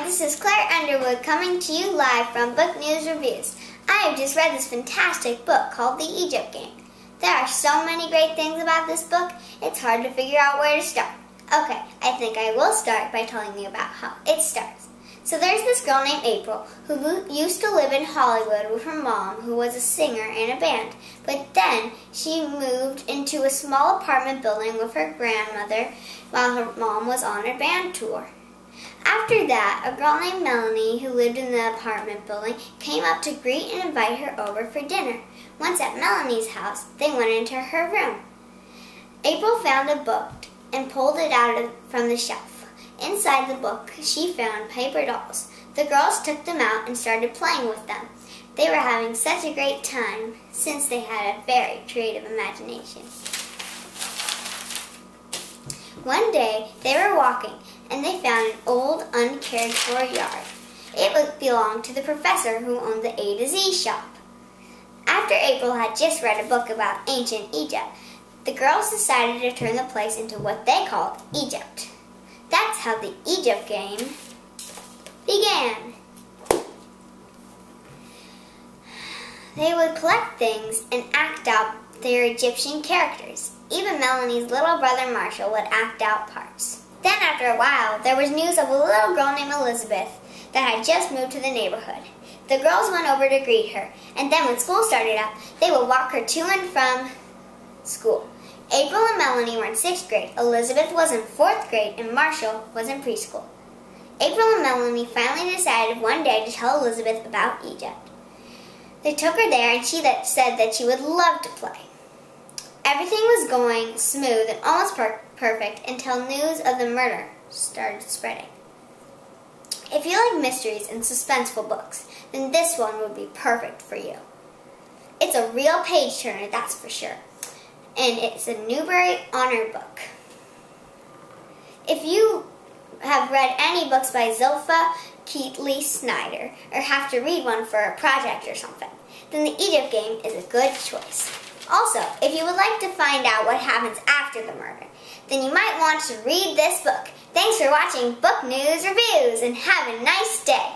this is Claire Underwood coming to you live from Book News Reviews. I have just read this fantastic book called The Egypt Game. There are so many great things about this book, it's hard to figure out where to start. Okay, I think I will start by telling you about how it starts. So there's this girl named April who used to live in Hollywood with her mom, who was a singer in a band. But then she moved into a small apartment building with her grandmother while her mom was on a band tour. After that, a girl named Melanie, who lived in the apartment building, came up to greet and invite her over for dinner. Once at Melanie's house, they went into her room. April found a book and pulled it out from the shelf. Inside the book, she found paper dolls. The girls took them out and started playing with them. They were having such a great time since they had a very creative imagination. One day, they were walking and they found an old, uncared-for yard. It belonged to the professor who owned the A to Z shop. After April had just read a book about ancient Egypt, the girls decided to turn the place into what they called Egypt. That's how the Egypt game began. They would collect things and act out their Egyptian characters. Even Melanie's little brother Marshall would act out parts. Then after a while, there was news of a little girl named Elizabeth that had just moved to the neighborhood. The girls went over to greet her, and then when school started up, they would walk her to and from school. April and Melanie were in 6th grade, Elizabeth was in 4th grade, and Marshall was in preschool. April and Melanie finally decided one day to tell Elizabeth about Egypt. They took her there, and she said that she would love to play. Everything was going smooth and almost perfect until news of the murder started spreading. If you like mysteries and suspenseful books, then this one would be perfect for you. It's a real page-turner, that's for sure. And it's a Newbery Honor book. If you have read any books by Zilpha Keatley Snyder, or have to read one for a project or something, then The Egypt Game is a good choice. Also, if you would like to find out what happens after the murder, then you might want to read this book. Thanks for watching Book News Reviews, and have a nice day.